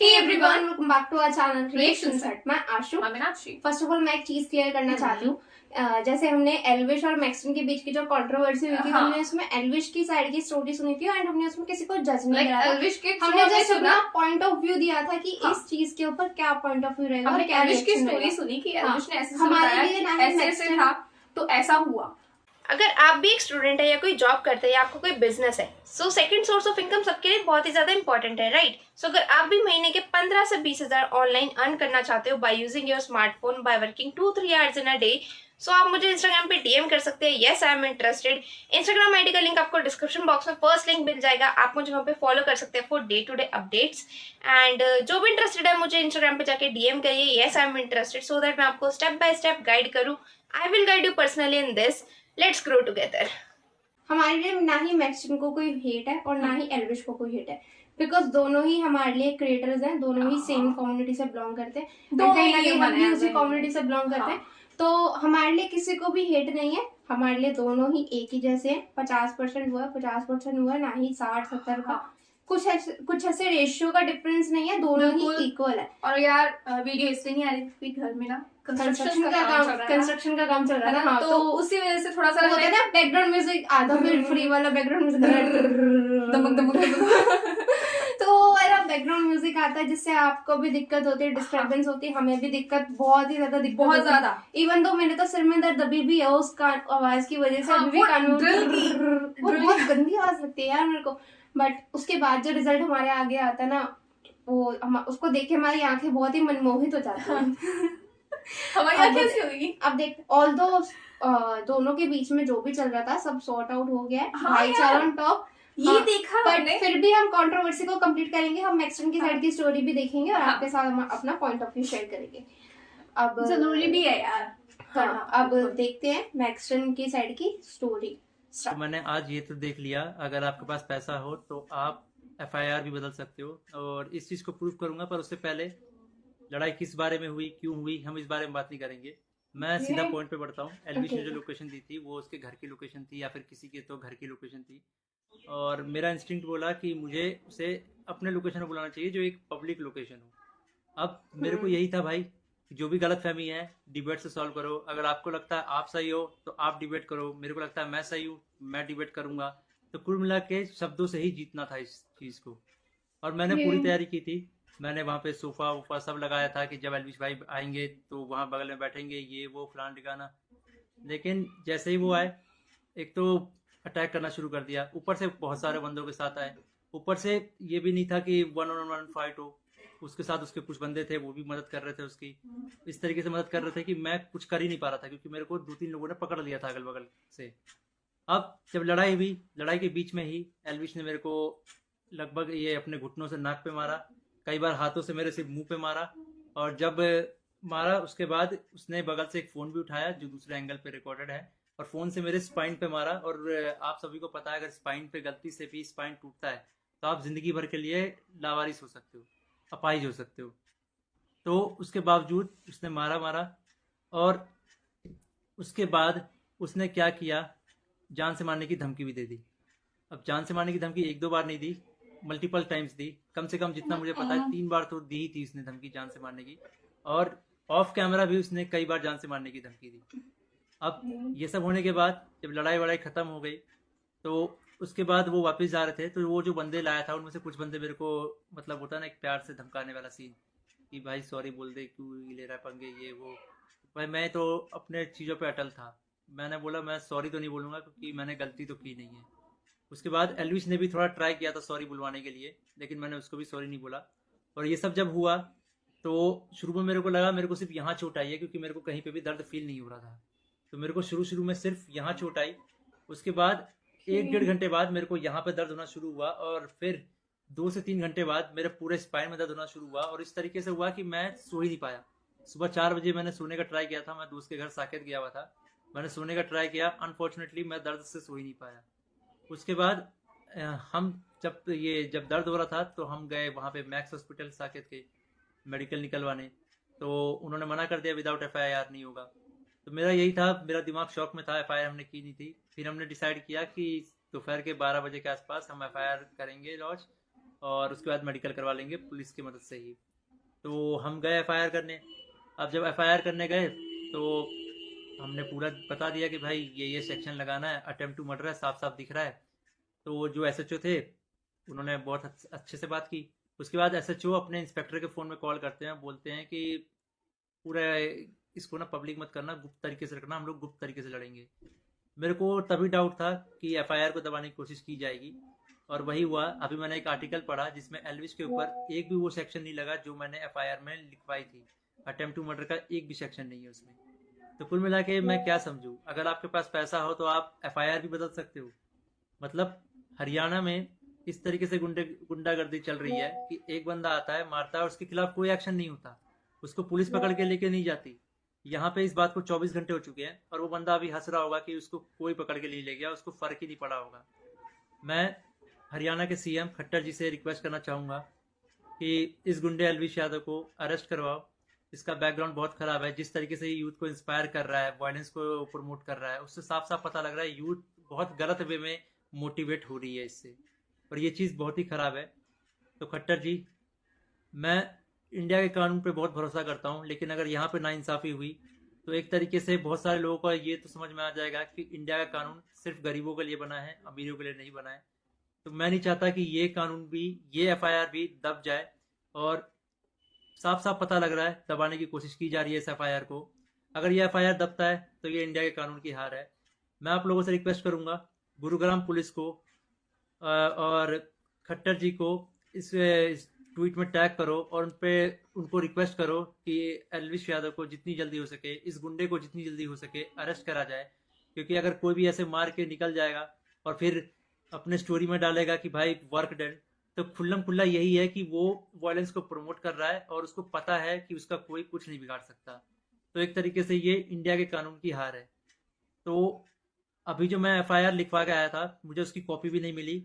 Hey everyone, welcome back to our channel Creation Set. मैं आशु। मैं Meenakshi. First of all मैं एक चीज क्लियर करना चाहती हूँ। जैसे हमने एल्विश और मैक्सन के बीच की जो कंट्रोवर्सी हुई थी, हाँ। हमने उसमें एल्विश की साइड की स्टोरी सुनी थी एंड हमने उसमें किसी को जज नहीं करा था। एल्विश के हमने जस्ट अपना पॉइंट ऑफ व्यू दिया था कि हाँ। इस चीज के ऊपर क्या पॉइंट ऑफ व्यू रहेगा। हमने क्या एल्विश की reaction स्टोरी रहेगा। सुनी कि हाँ। एल्विश ने ऐसे हमारे लिए ना ही ऐसे था तो ऐसा हुआ। अगर आप भी एक स्टूडेंट है या कोई जॉब करते हैं या आपको कोई बिजनेस है, so second source of income सबके लिए बहुत ही ज्यादा इंपॉर्टेंट है, राइट। सो अगर आप भी महीने के 15 से 20 हजार ऑनलाइन अर्न करना चाहते हो by using your smartphone by working 2-3 hours in a day, so आप मुझे इंस्टाग्राम पे डीएम कर सकते हैं। Yes I am interested. Instagram ID का लिंक आपको डिस्क्रिप्शन बॉक्स में फर्स्ट लिंक मिल जाएगा। आप मुझे वहाँ पे फॉलो कर सकते हैं for day to day updates. And जो भी इंटरेस्टेड है मुझे इंस्टाग्राम पे जाके डीएम करिए, yes I am interested, so that मैं आपको स्टेप बाय स्टेप गाइड करूँ। I will guide you personally in this. Let's grow together. हमारे लिए ना ही मैक्सिम को कोई हेट है और ना ही एल्विश को कोई हेट है, बिकॉज दोनों ही हमारे लिए क्रिएटर्स हैं, दोनों ही सेम कम्युनिटी से बिलोंग करते हैं, हम भी उसी कम्युनिटी से बिलोंग करते हैं। तो हमारे लिए किसी को भी हेट नहीं है, हमारे लिए दोनों ही एक ही जैसे हैं। 50% हुआ 50% हुआ, ना ही 60-70 का कुछ ऐसे रेशियो का डिफरेंस नहीं है, दोनों ही इक्वल है। और यार वीडियो इसलिए नहीं आ रही थी घर में ना कंस्ट्रक्शन का काम चल रहा है ना, तो उसी वजह से थोड़ा सा होता है ना बैकग्राउंड म्यूजिक आधा, फिर फ्री वाला बैकग्राउंड म्यूजिक दमक दमक तो ऐसा बैकग्राउंड म्यूजिक आता है जिससे आपको भी दिक्कत होती है, डिस्टर्बेंस होती है, हमें भी दिक्कत, बहुत ही ज्यादा दिक्कत, बहुत ज्यादा। इवन दो मेरे तो सिर में दर्द अभी भी है उस आवाज की वजह से। अभी भी कान में बहुत गंदी आवाज लगती है यार मेरे को। बट उसके बाद जो रिजल्ट हमारे आगे आता है ना, वो उसको देख के हमारी आंखें बहुत ही मनमोहित हो जाती हैं। हमारी आंखें कैसी होगी? अब देख, ऑल्दो दोनों के बीच में जो भी चल रहा था सब सॉर्ट आउट हो गया है, भाईचारा ऑन टॉप, ये देखा। बट फिर भी हम कंट्रोवर्सी को कंप्लीट करेंगे। हम मैक्सिम की साइड की स्टोरी भी देखेंगे और आपके साथ हम अपना पॉइंट ऑफ व्यू शेयर करेंगे। अब जरूरी भी है यार। हाँ, अब देखते हैं मैक्सिम की साइड की स्टोरी। तो मैंने आज ये तो देख लिया, अगर आपके पास पैसा हो तो आप एफआईआर भी बदल सकते हो, और इस चीज़ को प्रूव करूंगा। पर उससे पहले लड़ाई किस बारे में हुई, क्यों हुई, हम इस बारे में बात नहीं करेंगे। मैं सीधा पॉइंट पे बढ़ता हूँ। एल्विश ने जो लोकेशन दी थी वो उसके घर की लोकेशन थी या फिर किसी के तो घर की लोकेशन थी, और मेरा इंस्टिंक्ट बोला कि मुझे उसे अपने लोकेशन में बुलाना चाहिए जो एक पब्लिक लोकेशन हो। अब मेरे को यही था भाई, जो भी गलत फहमी है डिबेट से सॉल्व करो। अगर आपको लगता है आप सही हो तो आप डिबेट करो, मेरे को लगता है मैं सही हूँ मैं डिबेट करूंगा। तो कुल मिला के शब्दों से ही जीतना था इस चीज़ को, और मैंने पूरी तैयारी की थी। मैंने वहाँ पे सोफा वोफा सब लगाया था कि जब एल्विश भाई आएंगे तो वहाँ बगल में बैठेंगे, ये वो फलान ठिकाना। लेकिन जैसे ही वो आए, एक तो अटैक करना शुरू कर दिया, ऊपर से बहुत सारे बंदों के साथ आए। ऊपर से ये भी नहीं था कि 1-on-1 फाइट हो, उसके साथ उसके कुछ बंदे थे वो भी मदद कर रहे थे उसकी। इस तरीके से मदद कर रहे थे कि मैं कुछ कर ही नहीं पा रहा था, क्योंकि मेरे को 2-3 लोगों ने पकड़ लिया था अगल बगल से। अब जब लड़ाई हुई, लड़ाई के बीच में ही एल्विश ने मेरे को लगभग ये अपने घुटनों से नाक पे मारा, कई बार हाथों से मेरे से मुंह पे मारा, और जब मारा उसके बाद उसने बगल से एक फ़ोन भी उठाया जो दूसरे एंगल पे रिकॉर्डेड है, और फ़ोन से मेरे स्पाइन पे मारा। और आप सभी को पता है अगर स्पाइन पे गलती से भी स्पाइन टूटता है तो आप ज़िंदगी भर के लिए लावारिस हो सकते हो, अपाहिज हो सकते हो। तो उसके बावजूद उसने मारा, और उसके बाद उसने क्या किया, जान से मारने की धमकी भी दे दी। अब जान से मारने की धमकी 1-2 बार नहीं दी, मल्टीपल टाइम्स दी। कम से कम जितना मुझे पता है 3 बार तो दी ही थी उसने धमकी जान से मारने की, और ऑफ कैमरा भी उसने कई बार जान से मारने की धमकी दी। अब ये सब होने के बाद जब लड़ाई वड़ाई ख़त्म हो गई तो उसके बाद वो वापस जा रहे थे, तो वो जो बंदे लाया था उनमें से कुछ बंदे मेरे को, मतलब होता है ना एक प्यार से धमकाने वाला सीन, कि भाई सॉरी बोल दे, क्यों ले रहा है पंगे, ये वो। भाई मैं तो अपने चीज़ों पे अटल था, मैंने बोला मैं सॉरी तो नहीं बोलूँगा क्योंकि मैंने गलती तो की नहीं है। उसके बाद एल्विश ने भी थोड़ा ट्राई किया था सॉरी बुलवाने के लिए, लेकिन मैंने उसको भी सॉरी नहीं बोला। और ये सब जब हुआ तो शुरू में मेरे को लगा मेरे को सिर्फ यहाँ चोट आई है, क्योंकि मेरे को कहीं पे भी दर्द फील नहीं हो रहा था। तो मेरे को शुरू में सिर्फ यहाँ चोट आई। उसके बाद 1-1.5 घंटे बाद मेरे को यहाँ पे दर्द होना शुरू हुआ, और फिर 2 से 3 घंटे बाद मेरे पूरे स्पाइन में दर्द होना शुरू हुआ। और इस तरीके से हुआ कि मैं सो ही नहीं पाया। सुबह 4 बजे मैंने सोने का ट्राई किया था, मैं दोस्त के घर साकेत गया हुआ था, मैंने सोने का ट्राई किया, अनफॉर्चुनेटली मैं दर्द से सो ही नहीं पाया। उसके बाद हम जब दर्द हो रहा था तो हम गए वहाँ पे मैक्स हॉस्पिटल साकेत के मेडिकल निकलवाने, तो उन्होंने मना कर दिया विदाउट एफआईआर नहीं होगा। तो मेरा यही था, मेरा दिमाग शॉक में था, एफआईआर हमने की नहीं थी। फिर हमने डिसाइड किया कि दोपहर के 12 बजे के आसपास हम एफआईआर करेंगे लॉन्च, और उसके बाद मेडिकल करवा लेंगे पुलिस की मदद से ही। तो हम गए एफआईआर करने। अब जब एफआईआर करने गए तो हमने पूरा बता दिया कि भाई ये सेक्शन लगाना है, अटेम्प्ट टू मर्डर है, साफ साफ दिख रहा है। तो जो एसएचओ थे उन्होंने बहुत अच्छे से बात की। उसके बाद एसएचओ अपने इंस्पेक्टर के फ़ोन में कॉल करते हैं, बोलते हैं कि पूरा इसको ना पब्लिक मत करना, गुप्त तरीके से रखना, हम लोग गुप्त तरीके से लड़ेंगे। मेरे को तभी डाउट था कि एफआईआर को दबाने की कोशिश की जाएगी, और वही हुआ। अभी मैंने एक आर्टिकल पढ़ा जिसमें एल्विश के ऊपर एक भी वो सेक्शन नहीं लगा जो मैंने एफआईआर में लिखवाई थी। अटेम्प्ट टू मर्डर का एक भी सेक्शन नहीं है उसमें। तो कुल मिला के मैं क्या समझूं, अगर आपके पास पैसा हो तो आप एफआईआर भी बदल सकते हो। मतलब हरियाणा में इस तरीके से गुंडागर्दी चल रही है कि एक बंदा आता है, मारता है और उसके खिलाफ कोई एक्शन नहीं होता, उसको पुलिस पकड़ के लेके नहीं जाती। यहाँ पे इस बात को 24 घंटे हो चुके हैं और वो बंदा अभी हंस रहा होगा कि उसको कोई पकड़ के नहीं ले गया, उसको फर्क ही नहीं पड़ा होगा। मैं हरियाणा के सीएम खट्टर जी से रिक्वेस्ट करना चाहूँगा कि इस गुंडे एल्विश यादव को अरेस्ट करवाओ। इसका बैकग्राउंड बहुत खराब है। जिस तरीके से यूथ को इंस्पायर कर रहा है, वायलेंस को प्रमोट कर रहा है, उससे साफ साफ पता लग रहा है यूथ बहुत गलत वे में मोटिवेट हो रही है इससे, और ये चीज़ बहुत ही ख़राब है। तो खट्टर जी, मैं इंडिया के कानून पे बहुत भरोसा करता हूँ, लेकिन अगर यहाँ पे नाइंसाफ़ी हुई तो एक तरीके से बहुत सारे लोगों को ये तो समझ में आ जाएगा कि इंडिया का कानून सिर्फ गरीबों के लिए बना है, अमीरों के लिए नहीं बना है। तो मैं नहीं चाहता कि ये कानून भी, ये एफआईआर भी दब जाए, और साफ साफ पता लग रहा है दबाने की कोशिश की जा रही है इस एफआईआर को। अगर ये एफआईआर दबता है तो ये इंडिया के कानून की हार है। मैं आप लोगों से रिक्वेस्ट करूंगा, गुरुग्राम पुलिस को और खट्टर जी को इस ट्वीट में टैग करो और उनको रिक्वेस्ट करो कि एल्विश यादव को जितनी जल्दी हो सके, इस गुंडे को जितनी जल्दी हो सके अरेस्ट करा जाए। क्योंकि अगर कोई भी ऐसे मार के निकल जाएगा और फिर अपने स्टोरी में डालेगा कि भाई वर्क डन, तो खुल्लम खुल्ला यही है कि वो वायलेंस को प्रमोट कर रहा है और उसको पता है कि उसका कोई कुछ नहीं बिगाड़ सकता। तो एक तरीके से ये इंडिया के कानून की हार है। तो अभी जो मैं एफआईआर लिखवा के आया था, मुझे उसकी कॉपी भी नहीं मिली,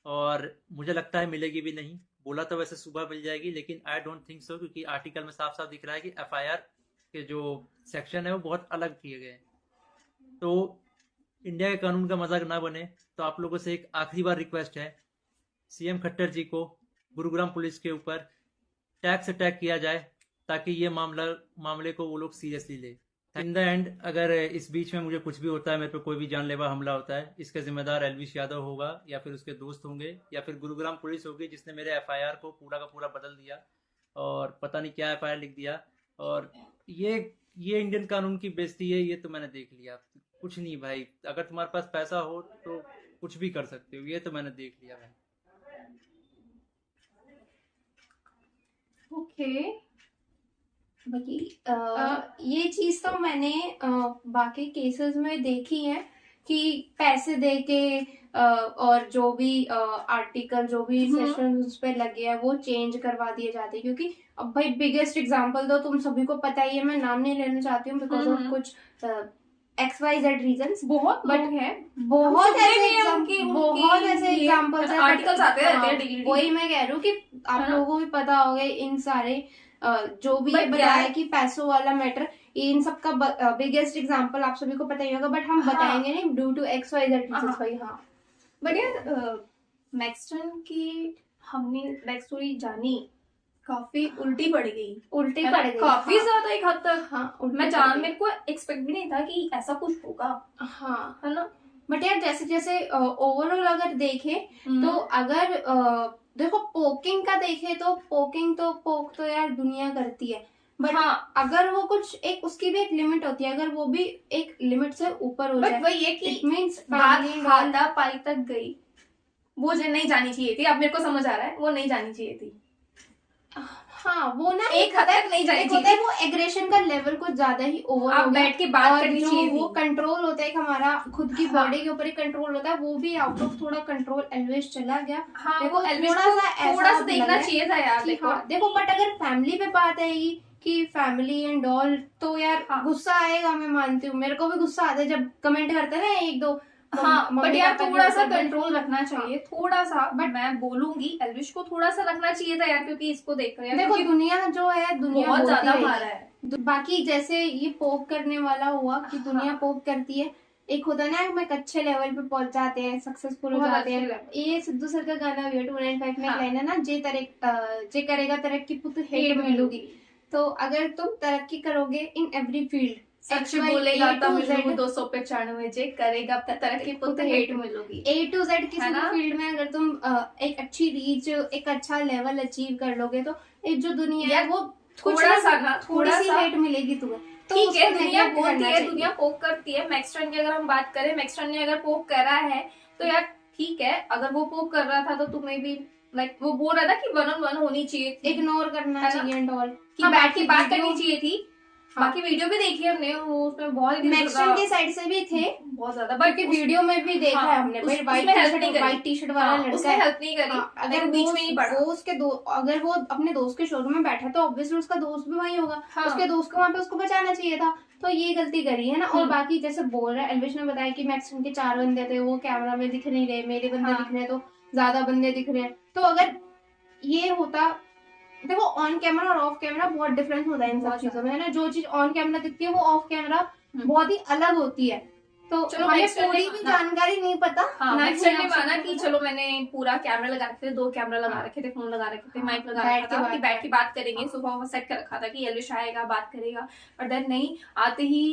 और मुझे लगता है मिलेगी भी नहीं। बोला तो वैसे सुबह मिल जाएगी, लेकिन आई डोंट थिंक सो, क्योंकि आर्टिकल में साफ साफ दिख रहा है कि एफआईआर के जो सेक्शन है वो बहुत अलग किए गए हैं। तो इंडिया के कानून का मजाक ना बने। तो आप लोगों से एक आखिरी बार रिक्वेस्ट है, सीएम खट्टर जी को गुरुग्राम पुलिस के ऊपर टैग से टैग किया जाए, ताकि ये मामले को वो लोग सीरियसली ले। इन द एंड, अगर इस बीच में मुझे कुछ भी होता है, मेरे पे कोई भी जानलेवा हमला होता है, इसका जिम्मेदार एल्विश यादव होगा, या फिर उसके दोस्त होंगे, या फिर गुरुग्राम पुलिस होगी जिसने मेरे एफआईआर को पूरा का पूरा बदल दिया और पता नहीं क्या एफआईआर लिख दिया। और ये इंडियन कानून की बेइज्जती है, ये तो मैंने देख लिया। कुछ नहीं भाई, अगर तुम्हारे पास पैसा हो तो कुछ भी कर सकते हो, ये तो मैंने देख लिया भाई। ओके। बाकी ये चीज तो मैंने बाकी केसेस में देखी है कि पैसे दे के और जो भी आर्टिकल, जो भी सेक्शन उस पे लगे हैं, वो चेंज करवा दिए जाते हैं। क्योंकि अब भाई बिगेस्ट एग्जांपल तो तुम सभी को पता ही है, मैं नाम नहीं लेना चाहती हूँ बिकॉज ऑफ कुछ XYZ रीजंस, बहुत है, बहुत ऐसे एग्जांपल्स है, आर्टिकल्स आते रहते हैं डेली। वही मैं कह रही हूँ कि आप लोगों को भी पता होगा इन सारे जो भी ये बताया कि पैसों वाला मैटर, इन सब का बिगेस्ट एग्जांपल आप सभी को पता ही होगा, बट हम बताएंगे नहीं ड्यू टू XYZ रीजंस भाई। हाँ, बट यार मैक्सटन की हमने बैक स्टोरी जानी, काफी उल्टी पड़ गई काफी ज्यादा एक हद तक। हाँ, मेरे को एक्सपेक्ट भी नहीं था कि ऐसा कुछ होगा। हाँ, है ना। बट यार जैसे जैसे ओवरऑल अगर देखे तो अगर देखो पोकिंग का देखे तो पोक तो यार दुनिया करती है, बट हाँ, अगर वो कुछ एक उसकी भी एक लिमिट होती है, अगर वो भी एक लिमिट से ऊपर हो जाए, वही है कि इट मींस बात हाथापाई तक गई, वो जो नहीं जानी चाहिए थी। अब मेरे को समझ आ रहा है, वो नहीं जानी चाहिए थी। हाँ, वो ना एक हद तक नहीं जानी चाहिए। वो एग्रेशन का लेवल कुछ ज्यादा ही ओवर आप बैठ के बात करनी चाहिए। वो कंट्रोल होता है, हमारा खुद की बॉडी के ऊपर ही कंट्रोल होता है, वो भी आउट ऑफ थोड़ा कंट्रोल एल्विश चला गया। हाँ, देखो थोड़ा सा देखना चाहिए था यार। देखो बट अगर फैमिली पे बात आएगी कि फैमिली एंड ऑल, तो यार गुस्सा आएगा, मैं मानती हूँ। मेरे को भी गुस्सा आता है जब कमेंट करते हैं ना एक दो। हाँ, बट यार थोड़ा सा कंट्रोल रखना चाहिए, थोड़ा सा। बट मैं बोलूंगी एल्विश को थोड़ा सा रखना चाहिए था यार, क्योंकि इसको देखकर देखो दुनिया जो है, दुनिया बहुत ज्यादा मारा है। बाकी जैसे ये पोक करने वाला हुआ कि दुनिया पोक करती है, एक होता है ना हम एक अच्छे लेवल पे पहुंच जाते हैं, सक्सेसफुल हो बहुत जाते अच्छे हैं। level। ये सिद्धू सर का गाना भी है 295 में, हाँ। एक लाइन है ना, जे करेगा तरक्की पुत हेट मिलूगी। तो अगर तुम तरक्की करोगे इन एवरी फील्ड, सच बोलेगा तमिल 295 जे करेगा तरक्की पुत हेट मिलोगी। A to Z किसी है भी ना? फील्ड में अगर तुम एक अच्छी रीच, एक अच्छा लेवल अचीव कर लोगे तो एक जो दुनिया है यार, वो कुछ थोड़ा ना सा ना, थोड़ी थोड़ा सी सा। हेट मिलेगी तुम्हें, तो ठीक है, उसको दुनिया neglect बोलती करना है, चाहिए। दुनिया पोक करती है। मैक्सटन की अगर हम बात करें, मैक्सटन ने अगर पोक करा है तो यार ठीक है, अगर वो पोक कर रहा था तो तुम्हें भी लाइक वो बोल रहा था कि 1-on-1 होनी चाहिए थी, इग्नोर करना है ना? चाहिए एंड ऑल, कि बैठ के बात करनी चाहिए थी। हाँ। बाकी वीडियो भी देखी हमने, वो उसमें बहुत ही मैक्सटन की साइड से भी थे, बहुत ज्यादा, बट वीडियो में भी देखा है हमने भाई, व्हाइट टी शर्ट वाला लड़का उसने है। हेल्प नहीं करी। हाँ, अगर बीच में नहीं पड़ा, वो उसके अगर वो अपने दोस्त के शोरूम में बैठा तो ऑब्वियसली उसका दोस्त भी वहीं होगा। हाँ। उसके दोस्त को वहां पे उसको बचाना चाहिए था, तो ये गलती करी है ना। और बाकी जैसे बोल रहा है एल्विश ने बताया कि मैक्सटन के 4 बंदे थे, वो कैमरा में दिख नहीं रहे, मेरे बंदे हाँ। दिख रहे हैं, तो ज्यादा बंदे दिख रहे हैं। तो अगर ये होता, देखो ऑन कैमरा और ऑफ कैमरा बहुत डिफरेंस होता है इन सब बहुत चीजों में, है ना। जो चीज ऑन कैमरा दिखती है वो ऑफ कैमरा हम्म। बहुत ही अलग होती है। तो चलो, हमें मैक्सटन पूरी ने भी माना। जानकारी नहीं पता, हाँ, ना ही मैक्सटन ने आप माना सबको कि पता। चलो मैंने पूरा कैमरा लगा रखे थे, 2 कैमरा लगा रखे थे, फोन लगा रखे थे, हाँ, माइक लगा बैठ रखा के था कि बात बैठ के बात करेंगे। सुबह सेट कर रखा था कि एल्विश आएगा, बात करेगा, बट देन नहीं, आते ही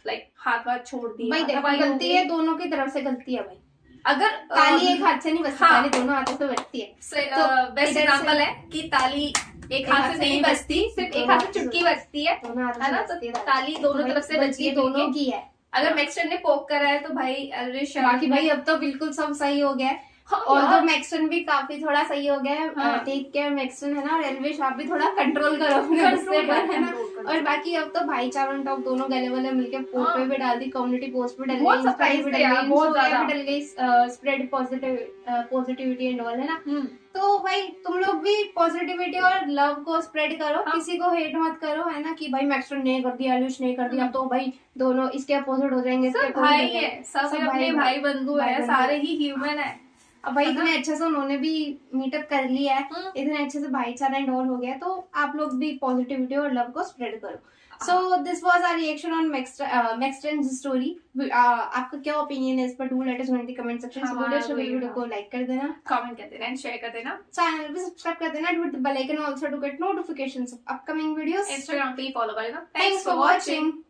लाइक हाथ वाथ छोड़ दिया। भाई देखो, गलती है दोनों की तरफ से, गलती है भाई। अगर ताली एक हाथ से नहीं बजती, हाँ। ताली दोनों हाथों से बजती है। बेस्ट इधर एग्जांपल से- है कि ताली एक हाथ से नहीं बजती, सिर्फ एक हाथ से चुटकी बजती है दोनों हाथों है से ना। बजती है तो ताली दोनों तरफ से बजती है, दोनों की है। अगर मैक्सटन ने पोक करा है तो भाई एल्विश, बाकी भाई अब तो बिल्कुल सब सही हो गया है, हाँ, और यार। तो मैक्सटन भी काफी थोड़ा सही हो गया है। हाँ। टेक केयर मैक्सटन, है ना। और एल्विश आप भी थोड़ा कंट्रोल करो अपने गुस्से पर, है ना। और बाकी अब तो भाईचारा टॉप दोनों गले वाले मिलकर पोस्ट हाँ। पे भी डाल दी, कम्युनिटी पोस्ट पे डाल बहुत दी, Insta पे surprise भी थे डाल यार, दी, बहुत Insta पे ज्यादा। भी डल गई, स्प्रेड पॉजिटिविटी एंड ऑल, है ना। तो भाई तुम लोग भी पॉजिटिविटी और लव को स्प्रेड करो, हाँ। किसी को हेट मत करो, है ना, कि भाई मैक्सटन ने कर दिया, एल्विश ने कर दिया, तो भाई दोनों इसके अपोजिट हो जाएंगे, इसके सब opposite भाई हो जाएंगे। है, सब सब अपने भाई बंधु भाई है, बंधु सारे है। ही ह्यूमन है। अब भाई है ना? इतने अच्छे से उन्होंने भी मीटअप कर लिया है, इतने अच्छे से भाईचारा एंड ऑल हो गया, तो आप लोग भी पॉजिटिविटी और लव को स्प्रेड करो। So this was our reaction on Maxton story. आपका क्या ओपिनियन है इस पर? Do let us know in the comment section. Video को लाइक कर देना, कमेंट कर देना, शेयर कर देना, चैनल भी सब्सक्राइब कर देना, hit the bell icon also to get notifications of upcoming videos. Instagram पे ही फॉलो कर लेना। Thanks for watching.